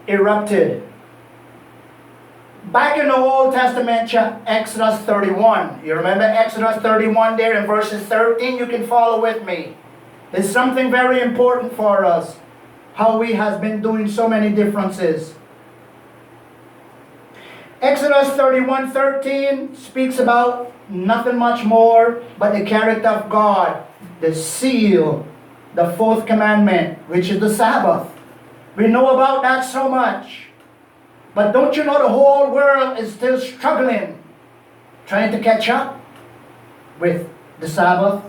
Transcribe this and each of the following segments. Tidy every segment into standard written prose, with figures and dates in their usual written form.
erupted. Back in the Old Testament, Exodus 31. You remember Exodus 31 there in verses 13? You can follow with me. It's something very important for us, how we has been doing so many differences. Exodus 31:13 speaks about nothing much more but the character of God, the seal, the fourth commandment, which is the Sabbath. We know about that so much. But don't you know the whole world is still struggling, trying to catch up with the Sabbath?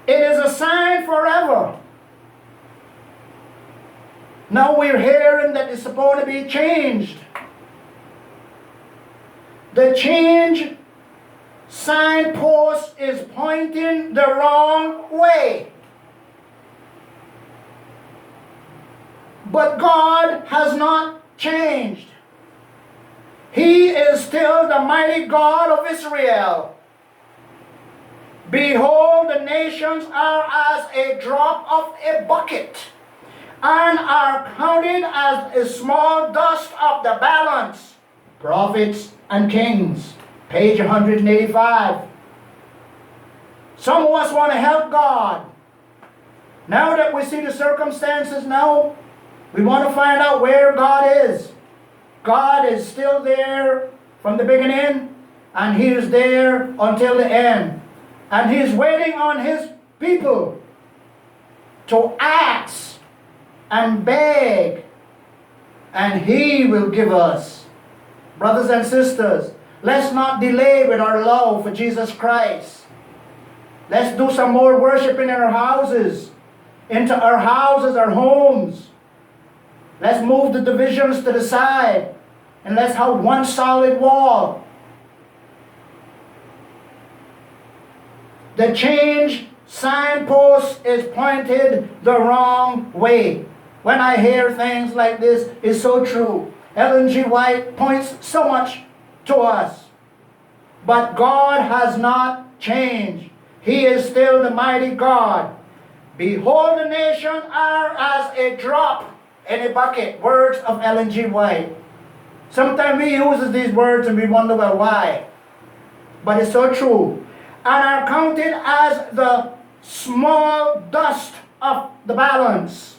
It is a sign forever. Now we're hearing that it's supposed to be changed. The change signpost is pointing the wrong way. But God has not changed. He is still the mighty God of Israel. Behold, the nations are as a drop of a bucket, and are counted as a small dust of the balance. Prophets and Kings, page 185. Some of us want to help God. Now that we see the circumstances now, we want to find out where God is. God is still there from the beginning, and He is there until the end. And He is waiting on His people to ask and beg, and He will give us. Brothers and sisters, let's not delay with our love for Jesus Christ. Let's do some more worshiping in our houses, our homes. Let's move the divisions to the side, and let's have one solid wall. The change signpost is pointed the wrong way. When I hear things like this, it's so true. Ellen G. White points so much to us. But God has not changed. He is still the mighty God. Behold, the nations are as a drop in a bucket. Words of Ellen G. White. Sometimes we use these words and we wonder, well, why? But it's so true. And are counted as the small dust of the balance.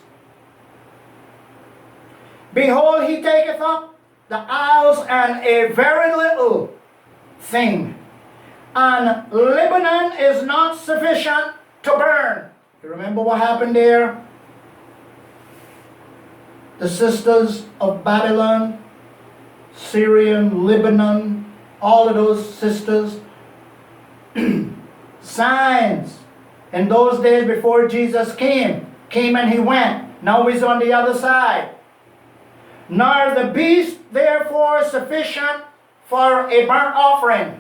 Behold, He taketh up the isles and a very little thing. And Lebanon is not sufficient to burn. You remember what happened there? The sisters of Babylon, Syrian, Lebanon, all of those sisters, signs. In those days before Jesus came and He went. Now He's on the other side. Nor the beast therefore sufficient for a burnt offering.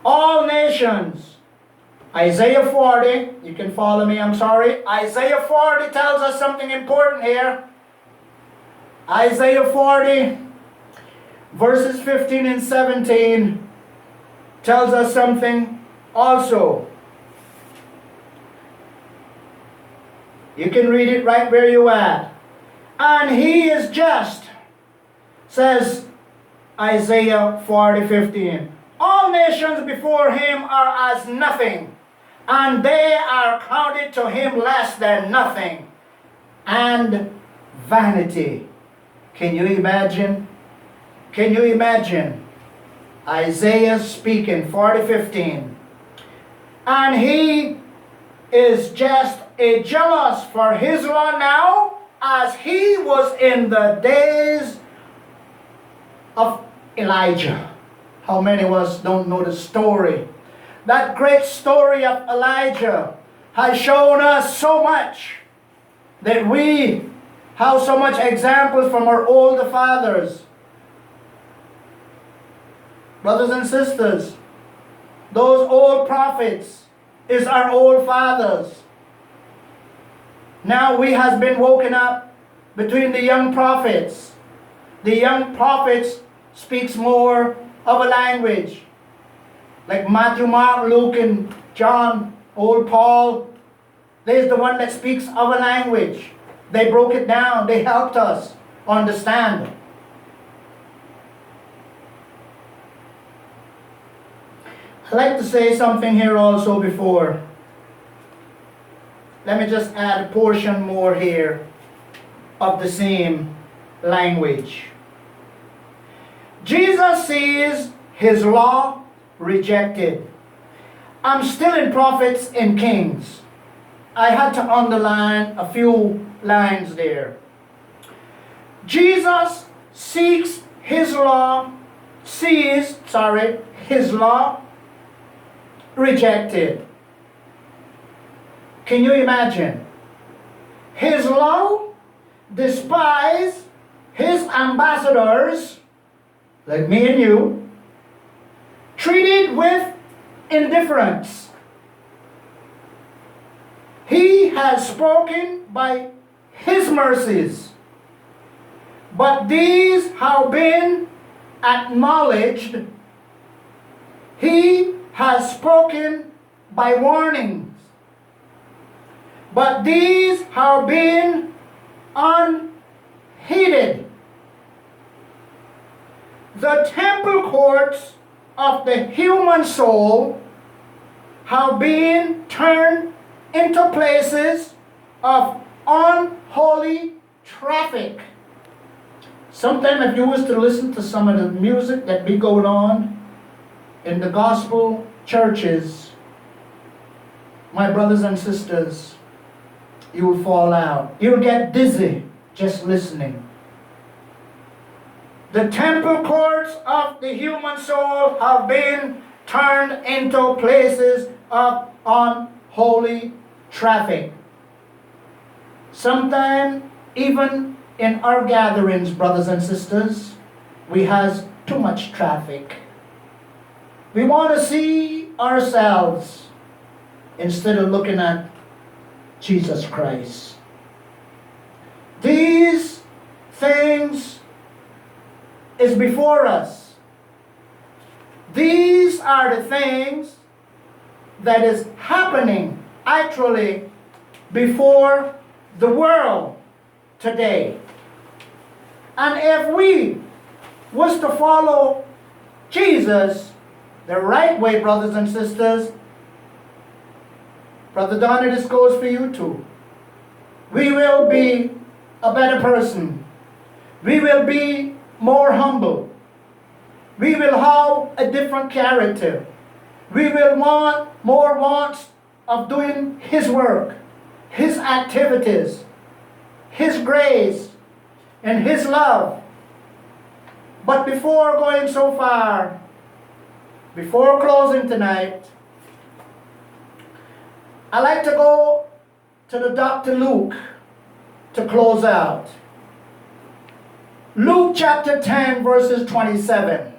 All nations. Isaiah 40, you can follow me, I'm sorry. Isaiah 40 tells us something important here. Isaiah 40, verses 15 and 17, tells us something also. You can read it right where you at. And He is just, says Isaiah 40:15. All nations before Him are as nothing, and they are counted to Him less than nothing, and vanity. Can you imagine? Can you imagine? Isaiah speaking, 40:15. And He is just a jealous for His law now, as He was in the days of Elijah. How many of us don't know the story? That great story of Elijah has shown us so much, that we have so much examples from our older fathers. Brothers and sisters, those old prophets is our old fathers. Now we has been woken up between the young prophets. The young prophets speaks more of a language. Like Matthew, Mark, Luke, and John, old Paul. There's the one that speaks of a language. They broke it down. They helped us understand. I'd like to say something here also before. Let me just add a portion more here of the same language. Jesus sees his law rejected. I'm still in Prophets and Kings. I had to underline a few lines there. Jesus sees his law rejected. Can you imagine? His law despised his ambassadors, like me and you, treated with indifference. He has spoken by his mercies, but these have been acknowledged. He has spoken by warnings, but these have been unheeded. The temple courts of the human soul have been turned into places of unholy traffic. Sometimes if you was to listen to some of the music that be going on in the gospel churches, my brothers and sisters, you will fall out. You'll get dizzy just listening. The temple courts of the human soul have been turned into places of unholy traffic. Sometimes, even in our gatherings, brothers and sisters, we have too much traffic. We want to see ourselves instead of looking at Jesus Christ. These things is before us. These are the things that is happening actually before the world today. And if we was to follow Jesus the right way, brothers and sisters, Brother Donnie, this goes for you too. We will be a better person. We will be more humble. We will have a different character. We will want more wants of doing His work, His activities, His grace, and His love. But before going so far, before closing tonight, I like to go to the Dr. Luke to close out. Luke chapter 10 verses 27.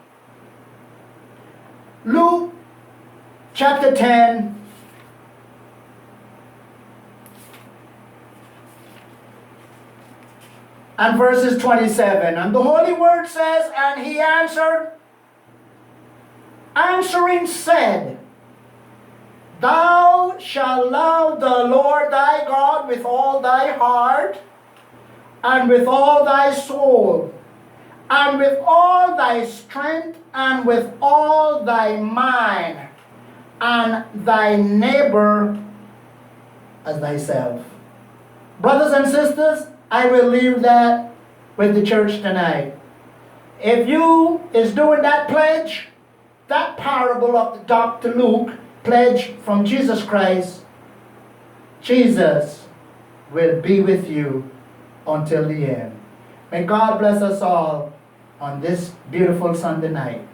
Luke chapter 10 and verses 27. And the Holy Word says, and he answering said, Thou shalt love the Lord thy God with all thy heart, and with all thy soul, and with all thy strength, and with all thy mind, and thy neighbor as thyself. Brothers and sisters, I will leave that with the church tonight. If you is doing that pledge, that parable of the Dr. Luke pledge from Jesus Christ, Jesus will be with you until the end. May God bless us all on this beautiful Sunday night.